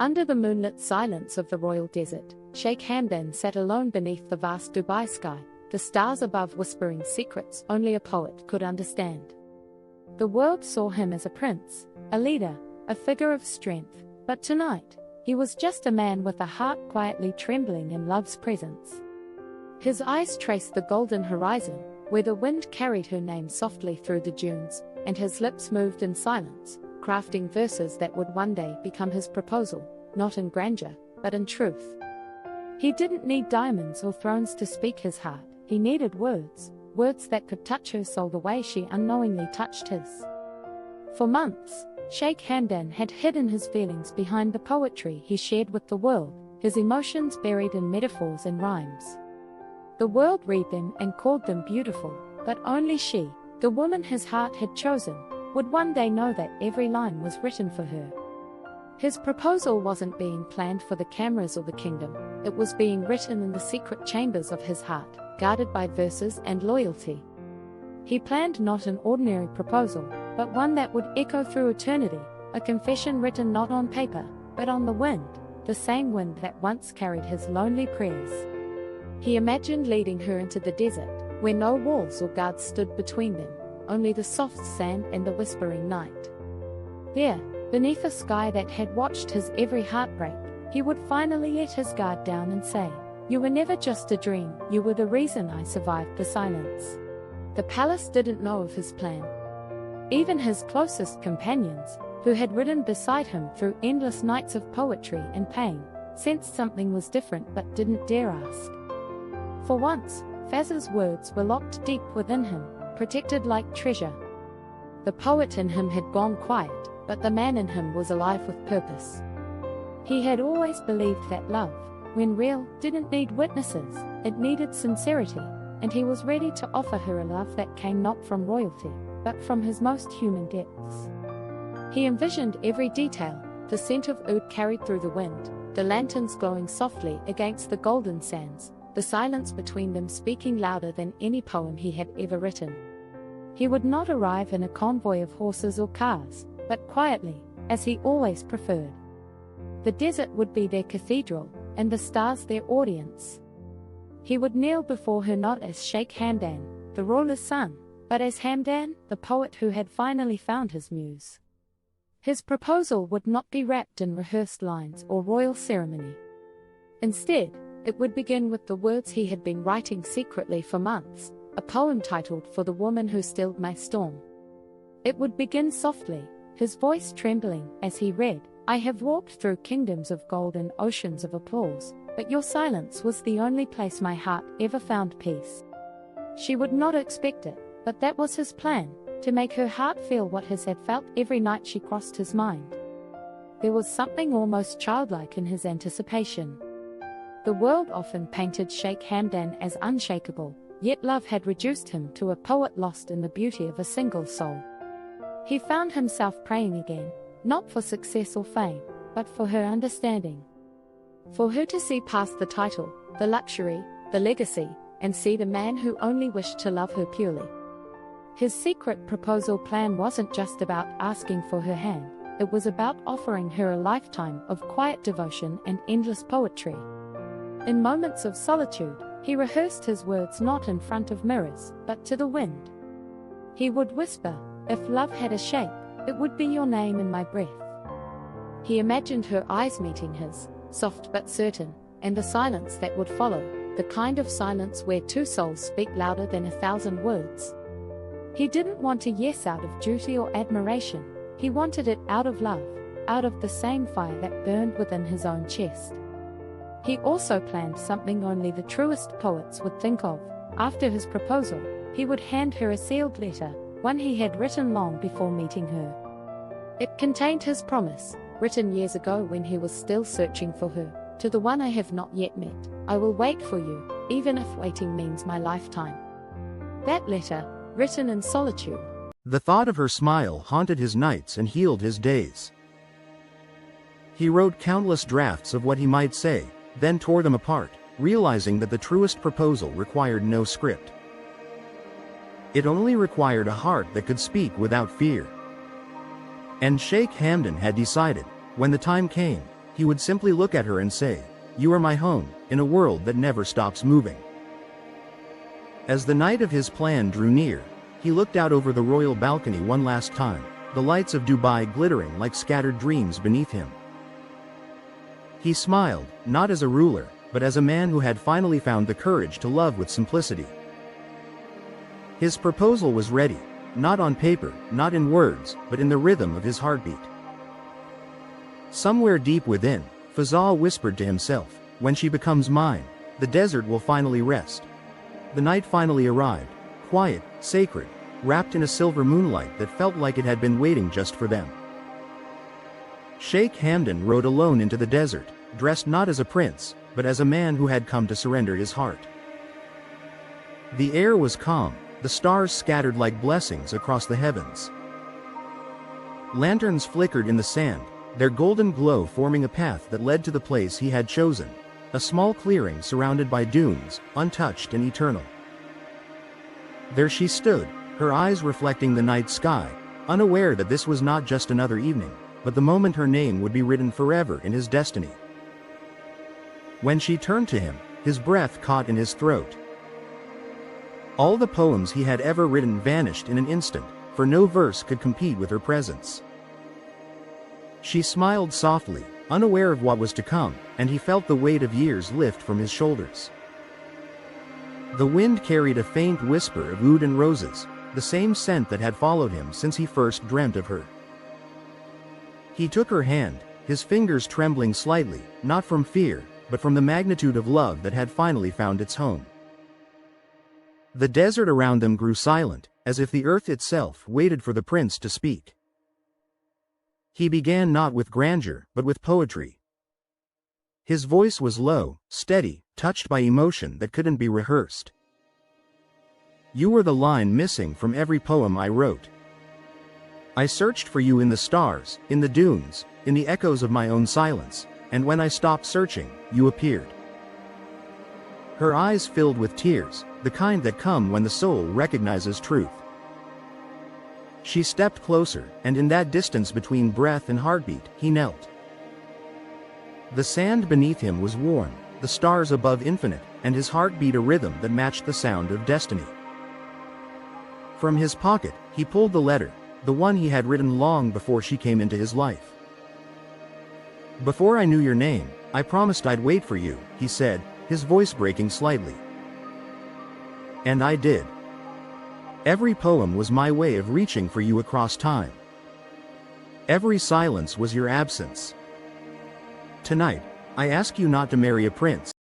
Under the moonlit silence of the royal desert, Sheikh Hamdan sat alone beneath the vast Dubai sky, the stars above whispering secrets only a poet could understand. The world saw him as a prince, a leader, a figure of strength, but tonight, he was just a man with a heart quietly trembling in love's presence. His eyes traced the golden horizon, where the wind carried her name softly through the dunes, and his lips moved in silence, crafting verses that would one day become his proposal, not in grandeur, but in truth. He didn't need diamonds or thrones to speak his heart, he needed words, words that could touch her soul the way she unknowingly touched his. For months, Sheikh Hamdan had hidden his feelings behind the poetry he shared with the world, his emotions buried in metaphors and rhymes. The world read them and called them beautiful, but only she, the woman his heart had chosen, would one day know that every line was written for her. His proposal wasn't being planned for the cameras or the kingdom, it was being written in the secret chambers of his heart, guarded by verses and loyalty. He planned not an ordinary proposal, but one that would echo through eternity, a confession written not on paper, but on the wind, the same wind that once carried his lonely prayers. He imagined leading her into the desert, where no walls or guards stood between them, only the soft sand and the whispering night. There, beneath a sky that had watched his every heartbreak, he would finally let his guard down and say, "You were never just a dream, you were the reason I survived the silence." The palace didn't know of his plan. Even his closest companions, who had ridden beside him through endless nights of poetry and pain, sensed something was different but didn't dare ask. For once, Fazza's words were locked deep within him, protected like treasure. The poet in him had gone quiet, but the man in him was alive with purpose. He had always believed that love, when real, didn't need witnesses, it needed sincerity, and he was ready to offer her a love that came not from royalty, but from his most human depths. He envisioned every detail, the scent of oud carried through the wind, the lanterns glowing softly against the golden sands, the silence between them speaking louder than any poem he had ever written. He would not arrive in a convoy of horses or cars, but quietly, as he always preferred. The desert would be their cathedral, and the stars their audience. He would kneel before her not as Sheikh Hamdan, the ruler's son, but as Hamdan, the poet who had finally found his muse. His proposal would not be wrapped in rehearsed lines or royal ceremony. Instead, it would begin with the words he had been writing secretly for months, a poem titled "For the Woman Who Stilled My Storm." It would begin softly, his voice trembling as he read, "I have walked through kingdoms of gold and oceans of applause, but your silence was the only place my heart ever found peace." She would not expect it, but that was his plan, to make her heart feel what his had felt every night she crossed his mind. There was something almost childlike in his anticipation. The world often painted Sheikh Hamdan as unshakable, yet love had reduced him to a poet lost in the beauty of a single soul. He found himself praying again, not for success or fame, but for her understanding. For her to see past the title, the luxury, the legacy, and see the man who only wished to love her purely. His secret proposal plan wasn't just about asking for her hand, it was about offering her a lifetime of quiet devotion and endless poetry. In moments of solitude, he rehearsed his words not in front of mirrors, but to the wind. He would whisper, "If love had a shape, it would be your name in my breath." He imagined her eyes meeting his, soft but certain, and the silence that would follow, the kind of silence where two souls speak louder than 1,000 words. He didn't want a yes out of duty or admiration, he wanted it out of love, out of the same fire that burned within his own chest. He also planned something only the truest poets would think of. After his proposal, he would hand her a sealed letter, one he had written long before meeting her. It contained his promise, written years ago when he was still searching for her, "To the one I have not yet met, I will wait for you, even if waiting means my lifetime." That letter, written in solitude. The thought of her smile haunted his nights and healed his days. He wrote countless drafts of what he might say, then tore them apart, realizing that the truest proposal required no script. It only required a heart that could speak without fear. And Sheikh Hamdan had decided, when the time came, he would simply look at her and say, "You are my home, in a world that never stops moving." As the night of his plan drew near, he looked out over the royal balcony one last time, the lights of Dubai glittering like scattered dreams beneath him. He smiled, not as a ruler, but as a man who had finally found the courage to love with simplicity. His proposal was ready, not on paper, not in words, but in the rhythm of his heartbeat. Somewhere deep within, Fazza whispered to himself, "When she becomes mine, the desert will finally rest." The night finally arrived, quiet, sacred, wrapped in a silver moonlight that felt like it had been waiting just for them. Sheikh Hamdan rode alone into the desert, dressed not as a prince, but as a man who had come to surrender his heart. The air was calm, the stars scattered like blessings across the heavens. Lanterns flickered in the sand, their golden glow forming a path that led to the place he had chosen, a small clearing surrounded by dunes, untouched and eternal. There she stood, her eyes reflecting the night sky, unaware that this was not just another evening, but the moment her name would be written forever in his destiny. When she turned to him, his breath caught in his throat. All the poems he had ever written vanished in an instant, for no verse could compete with her presence. She smiled softly, unaware of what was to come, and he felt the weight of years lift from his shoulders. The wind carried a faint whisper of oud and roses, the same scent that had followed him since he first dreamt of her. He took her hand, his fingers trembling slightly, not from fear, but from the magnitude of love that had finally found its home. The desert around them grew silent, as if the earth itself waited for the prince to speak. He began not with grandeur, but with poetry. His voice was low, steady, touched by emotion that couldn't be rehearsed. "You were the line missing from every poem I wrote. I searched for you in the stars, in the dunes, in the echoes of my own silence, and when I stopped searching, you appeared." Her eyes filled with tears, the kind that come when the soul recognizes truth. She stepped closer, and in that distance between breath and heartbeat, he knelt. The sand beneath him was warm, the stars above infinite, and his heart beat a rhythm that matched the sound of destiny. From his pocket, he pulled the letter, the one he had written long before she came into his life. "Before I knew your name, I promised I'd wait for you," he said, his voice breaking slightly. "And I did. Every poem was my way of reaching for you across time. Every silence was your absence. Tonight, I ask you not to marry a prince.